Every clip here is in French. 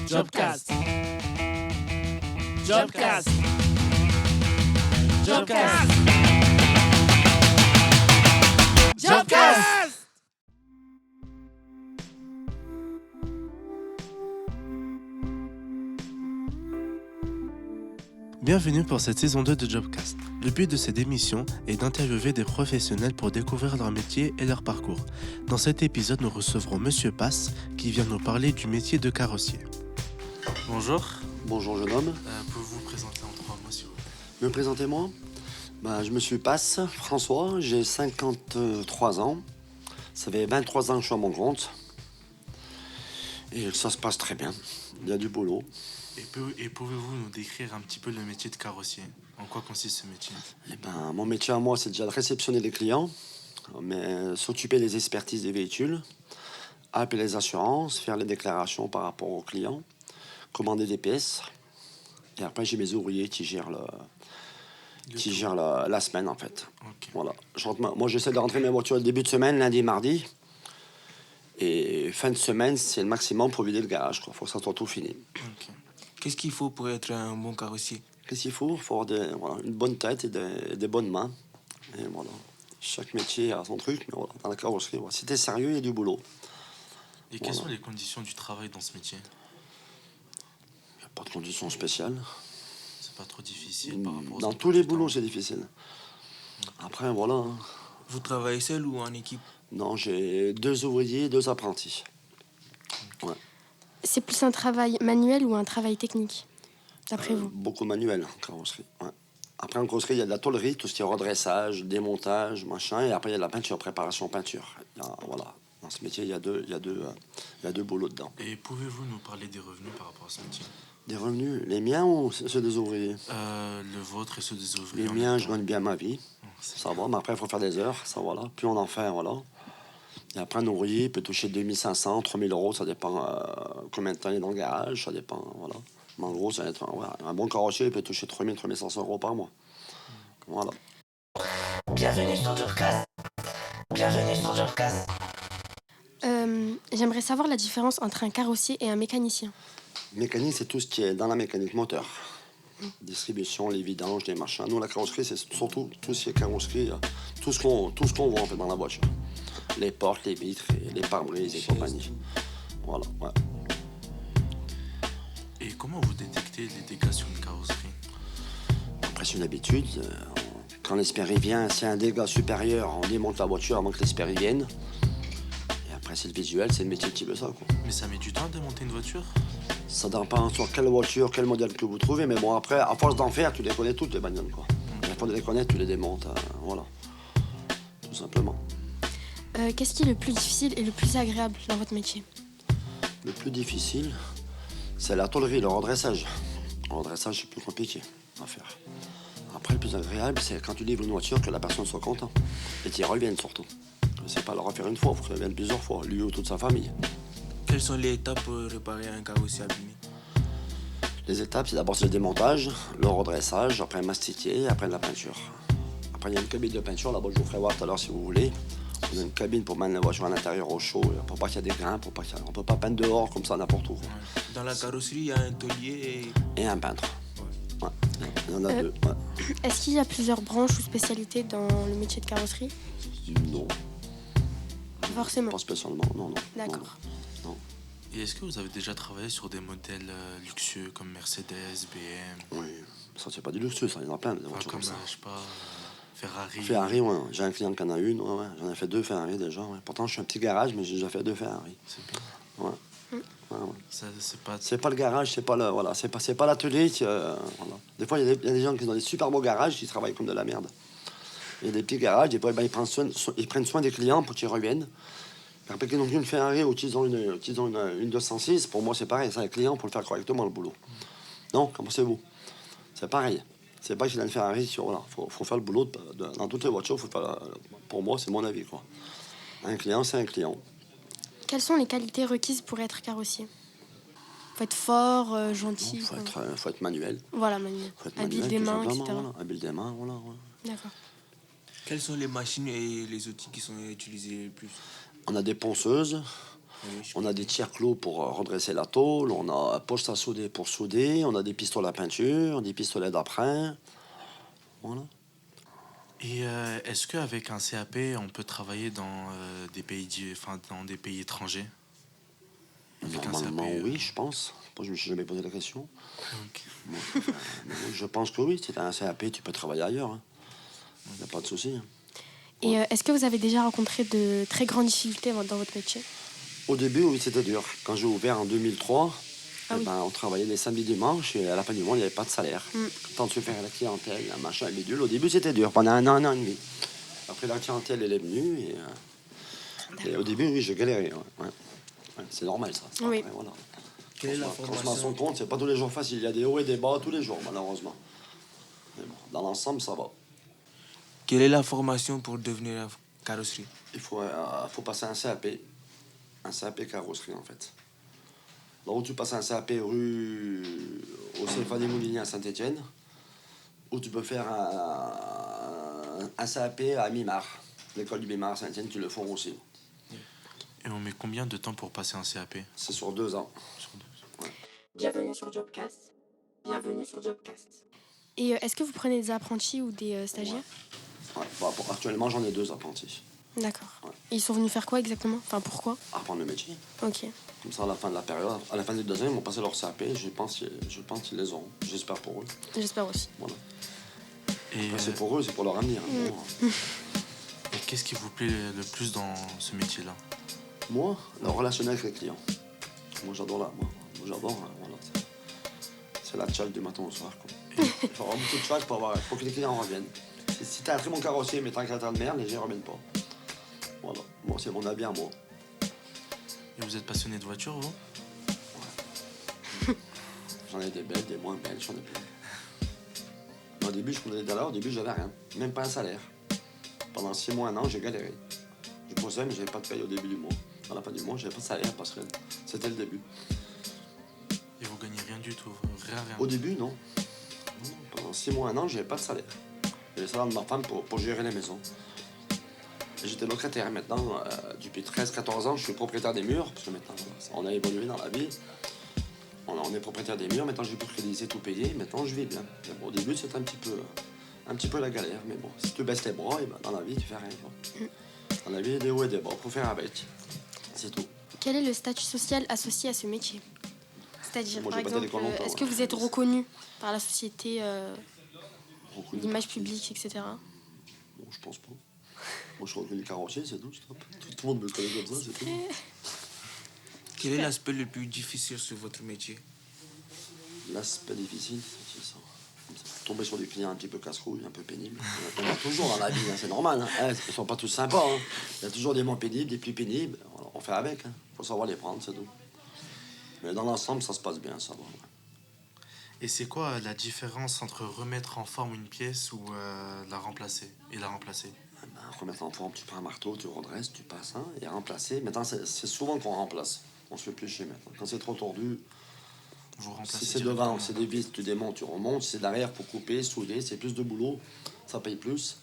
Jobcast. Jobcast. Jobcast. Jobcast. Bienvenue pour cette saison 2 de Jobcast. Le but de cette émission est d'interviewer des professionnels pour découvrir leur métier et leur parcours. Dans cet épisode, nous recevrons Monsieur Pass qui vient nous parler du métier de carrossier. Bonjour. Bonjour jeune homme. Pouvez-vous vous présenter en 3 mots s'il vous plaît? Me présenter moi je me suis Passe François, j'ai 53 ans. Ça fait 23 ans que je suis à mon compte. Et ça se passe très bien. Il y a du boulot. Et pouvez-vous nous décrire un petit peu le métier de carrossier? En quoi consiste ce métier? Mon métier à moi, c'est déjà de réceptionner les clients, mais s'occuper des expertises des véhicules, appeler les assurances, faire les déclarations par rapport aux clients, commander des pièces. Et après, j'ai mes ouvriers qui gèrent la semaine, en fait. Okay. Voilà. Moi, j'essaie de rentrer mes voitures le début de semaine, lundi, mardi. Et fin de semaine, c'est le maximum pour vider le garage. Il faut que ça soit tout fini. Okay. Qu'est-ce qu'il faut pour être un bon carrossier? Qu'est-ce qu'il faut? Il faut avoir une bonne tête et des bonnes mains. Et voilà. Chaque métier a son truc, mais voilà, dans la carrosserie, si t'es sérieux, il y a du boulot. Et quelles sont les conditions du travail dans ce métier? Il n'y a pas de conditions spéciales. C'est pas trop difficile par rapport aux Dans tous les boulots, c'est difficile. Après, voilà. Vous travaillez seul ou en équipe? Non, j'ai 2 ouvriers et 2 apprentis. Ouais. C'est plus un travail manuel ou un travail technique, d'après vous? Beaucoup manuel en carrosserie. Ouais. Après, en carrosserie, il y a de la tôlerie, tout ce qui est redressage, démontage, machin. Et après, il y a de la peinture, préparation peinture. Voilà. Dans ce métier, il y a deux boulots dedans. Et pouvez-vous nous parler des revenus par rapport à ce métier? Des revenus, les miens ou ceux des ouvriers? Le vôtre et ceux des ouvriers. Les miens, je gagne bien ma vie. C'est ça va, mais après, il faut faire des heures. Ça, voilà. Plus on en fait, voilà. Et après, un ouvrier peut toucher 2500, 3000 euros. Ça dépend combien de temps il est dans le garage. Ça dépend, voilà. Mais en gros, ça va être un bon carrossier, il peut toucher 3000, 3500 euros par mois. Voilà. Bienvenue sur Jobcast. Bienvenue sur Jobcast. J'aimerais savoir la différence entre un carrossier et un mécanicien. Mécanique, c'est tout ce qui est dans la mécanique moteur. Distribution, les vidanges, les machins. Nous, la carrosserie, c'est surtout tout ce qui est carrosserie, tout ce qu'on voit en fait dans la voiture. Les portes, les vitres, les pare-brises et compagnie. Voilà, ouais. Et comment vous détectez les dégâts sur une carrosserie? Après, c'est une habitude. Quand l'espérie vient, s'il y a un dégât supérieur, on démonte la voiture avant que l'espérie vienne. Et après, c'est le visuel, c'est le métier qui veut ça, quoi. Mais ça met du temps à démonter une voiture? Ça dépend sur quelle voiture, quel modèle que vous trouvez. Mais bon, après, à force d'en faire, tu les connais toutes, les bagnoles, quoi. À force de les connaître, tu les démontes. Voilà. Tout simplement. Qu'est-ce qui est le plus difficile et le plus agréable dans votre métier? Le plus difficile, c'est la tôlerie, le redressage. Le redressage, c'est plus compliqué à faire. Après, le plus agréable, c'est quand tu livres une voiture, que la personne soit contente. Et tu y reviennes surtout. C'est pas le refaire une fois, il faut qu'il revienne plusieurs fois, lui ou toute sa famille. Quelles sont les étapes pour réparer un carrossier abîmé? Les étapes, c'est d'abord le démontage, le redressage, après mastiquer, après la peinture. Après, il y a une cabine de peinture, là-bas, je vous ferai voir tout à l'heure si vous voulez. Il y a une cabine pour mettre la voiture à l'intérieur au chaud, pour pas qu'il y ait des grains, on peut pas peindre dehors comme ça n'importe où. Dans la carrosserie, il y a un taulier Et un peintre. Ouais. Il y en a 2. Ouais. Est-ce qu'il y a plusieurs branches ou spécialités dans le métier de carrosserie? Non. Forcément. Pas spécialement, non. D'accord. Non. Et est-ce que vous avez déjà travaillé sur des modèles luxueux comme Mercedes, BM? Oui, ça c'est pas du luxueux, ça, il y en a plein des voitures comme comme ça. je sais pas, Ferrari. Ferrari, ouais. J'ai un client qui en a une, ouais. J'en ai fait 2 Ferrari déjà, ouais. Pourtant, je suis un petit garage, mais j'ai déjà fait 2 Ferrari. C'est bien. Ouais. Ouais. Ça, C'est pas le garage, c'est pas l'atelier. Voilà. Des fois, il y a des gens qui ont des super beaux garages qui travaillent comme de la merde. Il y a des petits garages, des fois, ils prennent soin des clients pour qu'ils reviennent. Après qu'ils ont une Ferrari ou qu'ils ont une 206, pour moi, c'est pareil. C'est un client pour le faire correctement, le boulot. Non, comment c'est vous? C'est pareil. C'est pas qu'il a une Ferrari, voilà. Faut faire le boulot dans toutes les voitures. Pour moi, c'est mon avis, quoi. Un client, c'est un client. Quelles sont les qualités requises pour être carrossier? Faut être fort, gentil. Il faut être manuel. Voilà, manuel. Habile des mains, etc. Voilà. Habile des mains, voilà. Ouais. D'accord. Quelles sont les machines et les outils qui sont utilisés le plus? On a des ponceuses, Oui, je- On a des tiers-clos pour redresser la tôle, on a poste à souder pour souder, on a des pistolets à peinture, des pistolets d'apprint. Voilà. Et est-ce qu'avec un CAP, on peut travailler dans dans des pays étrangers? Avec un CAP, Normalement, oui, je pense. Moi, je me suis jamais posé la question. ok. Moi, je pense que oui, si tu as un CAP, tu peux travailler ailleurs. Il n'y a pas de souci. Hein. Et est-ce que vous avez déjà rencontré de très grandes difficultés dans votre métier? Au début, oui, c'était dur. Quand j'ai ouvert en 2003, Ah eh oui. ben, on travaillait les samedis dimanches et à la fin du mois, il n'y avait pas de salaire. Mm. Quand tu fais la clientèle, un machin, un bidule, au début, c'était dur, pendant un an et demi. Après, la clientèle, elle est venue et au début, oui, je galérais. Ouais. Ouais, c'est normal, ça. Oui. Après, voilà. Quelle est la Quand on se met à son formation compte, c'est pas tous les jours facile. Il y a des hauts et des bas tous les jours, malheureusement. Mais bon, dans l'ensemble, ça va. Quelle est la formation pour devenir carrosserie? Il faut passer un CAP carrosserie, en fait. Là où tu passes un CAP rue au CFA des Mouliniers à Saint-Étienne, ou tu peux faire un CAP à Mimar. L'école du Mimar à Saint-Étienne, tu le font aussi. Et on met combien de temps pour passer un CAP? C'est sur 2 ans. Bienvenue sur Jobcast. Bienvenue sur Jobcast. Et est-ce que vous prenez des apprentis ou des stagiaires? Ouais. Bon, actuellement, j'en ai 2 apprentis. D'accord. Ouais. Et ils sont venus faire quoi exactement? Enfin, pourquoi? Apprendre le métier. Ok. Comme ça, à la fin de la période, à la fin des 2 ans, ils vont passer leur CAP. Je pense qu'ils les auront. J'espère pour eux. J'espère aussi. Voilà. Et, Après, c'est pour eux, c'est pour leur avenir. Mm. Bon, et qu'est-ce qui vous plaît le plus dans ce métier-là? moi, le relationnel avec les clients. Moi, j'adore voilà. C'est la tchatche du matin au soir. Quoi. Il faut avoir beaucoup de tchatche pour que les clients reviennent. Si t'as un très bon carrossier, mais t'as un caractère de merde, les gens ne reviennent pas. Voilà. Moi, c'est mon avis à moi. Et vous êtes passionné de voiture, vous? J'en ai des belles, des moins belles, j'en ai plein. Au début, je conduisais au début, j'avais rien. Même pas un salaire. Pendant 6 mois, 1 an, j'ai galéré. Je bossais, mais j'avais pas de paye au début du mois. À la fin du mois, j'avais pas de salaire parce que c'était le début. Et vous gagnez rien du tout? Rien. Au début, non. Non, pendant 6 mois, 1 an, j'avais pas de salaire. J'avais le salaire de ma femme pour gérer les maisons. Et j'étais locataire. Maintenant, depuis 13-14 ans, je suis propriétaire des murs. Parce que maintenant, on a évolué dans la vie. On est propriétaire des murs. Maintenant, j'ai pu créditer, tout payer. Maintenant, je vis bien. Mais bon, au début, c'était un petit peu la galère. Mais bon, si tu baisses les bras, et ben, dans la vie, tu fais rien. Quoi. Dans la vie, il y a des hauts et des bas. Faut faire avec. C'est tout. Quel est le statut social associé à ce métier? C'est-à-dire, Moi, par j'ai pas exemple, d'école longtemps, est-ce que ouais. vous êtes reconnu par la société, Reconnu l'image par qui? publique, etc. Bon, je pense pas. Moi, je suis reconnu carrossier, c'est tout. Stop. Tout le monde me connaît comme ça, c'est tout. Quel est l'aspect le plus difficile sur votre métier? L'aspect difficile, c'est ça. Tomber sur des clients un petit peu casse-couilles, un peu pénibles. Il y en a toujours dans la vie, hein, c'est normal. Hein. Ils ne sont pas tous sympas. Hein. Il y a toujours des moins pénibles, des plus pénibles. Voilà, on fait avec. Il faut savoir les prendre, c'est tout. Mais dans l'ensemble, ça se passe bien, ça va. Ouais. Et c'est quoi la différence entre remettre en forme une pièce ou la remplacer? Ben, remettre en forme, tu prends un marteau, tu redresses, tu passes, hein, et remplacer. Maintenant, c'est souvent qu'on remplace. On se fait plus chier maintenant. Quand c'est trop tordu, Vous remplacez si c'est directement. devant, c'est des vis, tu démontes, tu remontes. Si c'est derrière pour couper, souder, c'est plus de boulot. Ça paye plus.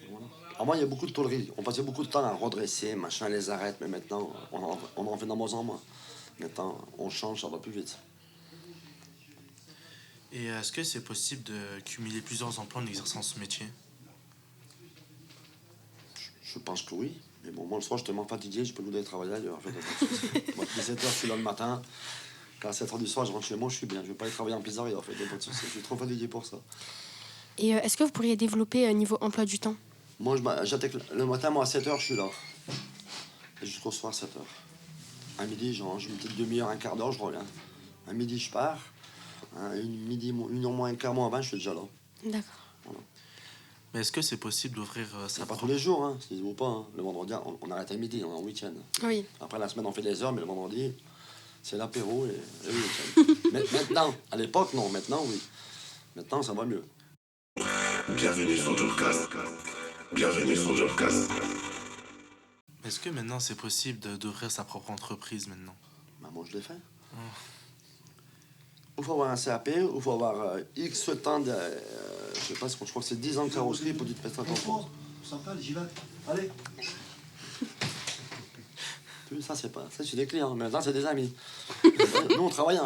Voilà. Avant, il y a beaucoup de tôleries. On passait beaucoup de temps à redresser, machin, les arêtes. Mais maintenant, on en fait de moins en moins. Maintenant, on change, ça va plus vite. Et est-ce que c'est possible de cumuler plusieurs emplois en exerçant ce métier? Je pense que oui. Mais bon, moi, le soir, je suis tellement fatigué, je peux nous d'aller travailler ailleurs. En fait, moi, 17h, je suis là le matin. Quand à 7h du soir, je rentre chez moi, je suis bien. Je vais pas aller travailler en pizzeria, en fait. Y a pas de souci. Je suis trop fatigué pour ça. Et est-ce que vous pourriez développer niveau emploi du temps? Moi, j'attaque le matin, moi, à 7h, je suis là. Et jusqu'au soir, 7h. À midi, je range une petite demi-heure, un quart d'heure, je reviens. À midi, je pars. Une heure moins, un quart moins avant, je suis déjà là. D'accord. Mais est-ce que c'est possible d'ouvrir C'est sa pas tous propre... les jours, hein, si vous pas. Hein. Le vendredi, on arrête à midi, on est en week-end. Oui. Après, la semaine, on fait des heures, mais le vendredi, c'est l'apéro et le week-end. Maintenant, à l'époque, non. Maintenant, oui. Maintenant, ça va mieux. Bienvenue sur Jobcast. Bienvenue sur Jobcast. Est-ce que maintenant c'est possible d'ouvrir sa propre entreprise maintenant? Bah, moi, je l'ai fait. Il faut avoir un CAP, il faut avoir X temps de. Je sais pas, je crois que c'est 10 ans de carrosserie pour du te mettre en France. Sympa, j'y vais. Allez. plus. Ça, c'est des clients. Mais maintenant, c'est des amis. Nous, on travaille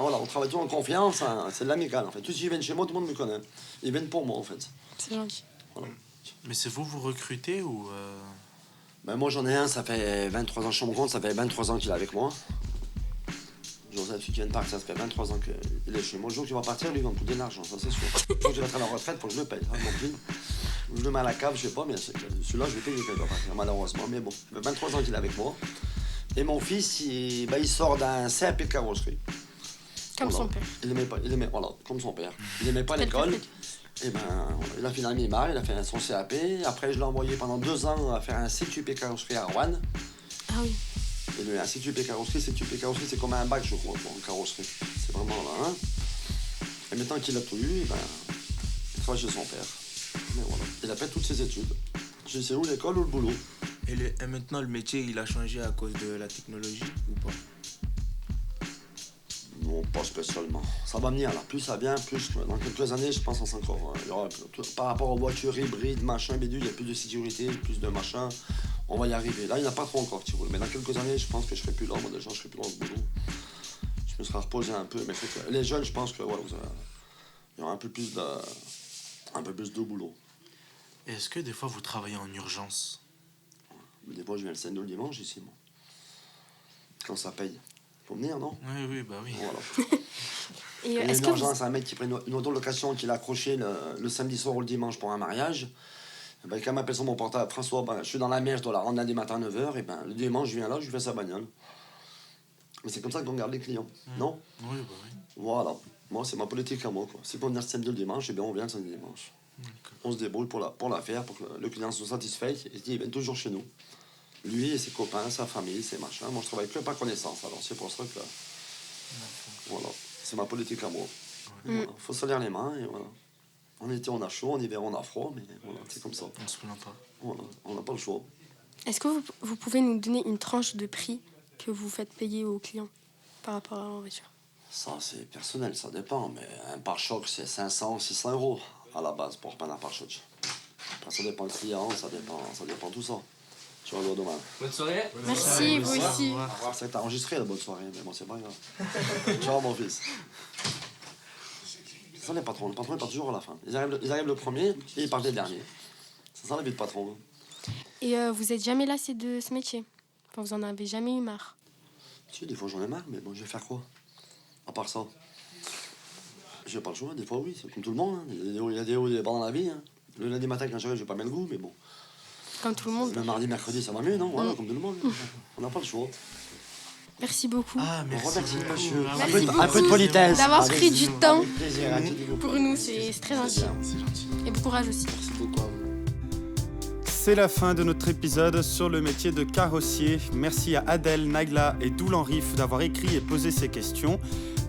tout en confiance. Hein, c'est de l'amical, en fait. Tous ceux qui viennent chez moi, tout le monde me connaît. Ils viennent pour moi, en fait. C'est gentil. Voilà. Mais c'est vous recrutez ou Ben, moi, j'en ai un, ça fait 23 ans, je me compte, ça fait 23 ans qu'il est avec moi. Joseph, qui vient de partir, ça fait 23 ans qu'il est chez moi. Le jour qu'il va partir, lui, il va me coûter de l'argent, ça, c'est sûr. Le jour qu'il va être à la retraite, il faut que je le paye. Hein, je le mets à la cave, je sais pas, mais celui-là, je vais payer quand il va partir, malheureusement. Mais bon, ça fait 23 ans qu'il est avec moi. Et mon fils, il sort d'un CAP de carrosserie. Comme Voilà. son père. Il aimait pas, voilà, comme son père. Il aimait pas l'école. Et ben, voilà, il a fait la mi-mar, il a fait son CAP. Après, je l'ai envoyé pendant 2 ans à faire un CQP carrosserie à Rouen. Ah oui. Et un CQP carrosserie, c'est comme un bac, je crois, en carrosserie. C'est vraiment là, hein. Et maintenant qu'il a tout eu, ben, il travaille chez son père. Mais voilà, il a fait toutes ses études. Je sais où l'école ou le boulot. Et maintenant, le métier, il a changé à cause de la technologie ou pas? Non, pas spécialement. Ça va venir là. Plus ça vient, plus dans quelques années, je pense, il y aura par rapport aux voitures hybrides, machin, bidule, il y a plus de sécurité, plus de machin. On va y arriver. Là, il n'y en a pas trop encore qui roulent. Mais dans quelques années, je pense que je serai plus là. Moi, déjà, je serai plus dans ce boulot. Je me serai reposé un peu. Mais les jeunes, je pense que voilà, il y aura un peu plus de boulot. est-ce que des fois vous travaillez en urgence? Mais des fois, je viens le samedi ou le dimanche ici, moi. Quand ça paye. Faut venir, non? Oui, bah oui. Voilà. Et Il y a est-ce une que urgence, un mec qui prend une auto-location qu'il a accroché le samedi soir ou le dimanche pour un mariage. Et ben, quand il m'appelle sur mon portable, François, ben, je suis dans la mer, je dois la rendre lundi matin à 9h. Et ben, le dimanche, je viens là, je lui fais sa bagnole. Mais c'est comme ça qu'on garde les clients, non? Oui, bah oui. Voilà. Moi, c'est ma politique à moi, quoi. C'est pour venir le samedi ou le dimanche, et bien on vient le samedi et dimanche. On se débrouille pour la faire, pour que le client soit satisfait. Et il vient toujours chez nous. Lui et ses copains, sa famille, ses machins. Moi, je travaille que par connaissance. Alors, c'est pour ça que... Voilà. C'est ma politique à moi. Voilà. Faut se lire les mains, et voilà. En été, on a chaud, en hiver, on a froid, mais voilà, c'est comme ça. On se plaint pas. Voilà. On n'a pas le choix. est-ce que vous pouvez nous donner une tranche de prix que vous faites payer aux clients par rapport à la voiture? Ça, c'est personnel, ça dépend. Mais un pare-choc, c'est 500, 600 euros à la base pour repeindre un pare-choc. Après, ça dépend du client, ça dépend tout ça. Tu vois, le domaine. Bonne soirée. Merci, vous aussi. C'est vrai que t'as enregistré la bonne soirée, mais bon, c'est pas grave. Ciao, mon fils. C'est ça, les patrons. Les patrons, ils partent toujours à la fin. Ils arrivent le premier et ils partent les derniers. C'est ça, la vie de patron. Et vous êtes jamais lassé de ce métier? Enfin, vous en avez jamais eu marre? Si, des fois, j'en ai marre, mais bon, je vais faire quoi? À part ça. J'ai pas le choix, des fois, oui, c'est comme tout le monde. Hein. Il y a des hauts et des bas dans la vie. Hein. Le lundi matin, quand j'arrive, j'ai pas bien le goût, mais bon. Comme tout le monde. Le mardi, mercredi, ça va mieux, non? Voilà, comme tout le monde. On n'a pas le choix. Merci beaucoup Ah, On merci remercie, beaucoup. monsieur. Ah, Merci oui, beaucoup Un peu de politesse. d'avoir Avec- pris du temps. Avec plaisir, hein, Pour nous, c'est très gentil. C'est gentil. Et bon courage aussi. Merci beaucoup à vous. C'est la fin de notre épisode sur le métier de carrossier. Merci à Adèle, Nagla et Doulan Riff d'avoir écrit et posé ces questions.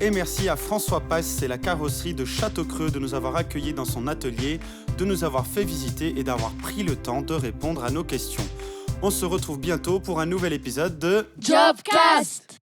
Et merci à François Passe et la carrosserie de Châteaucreux de nous avoir accueillis dans son atelier, de nous avoir fait visiter et d'avoir pris le temps de répondre à nos questions. On se retrouve bientôt pour un nouvel épisode de Jobcast!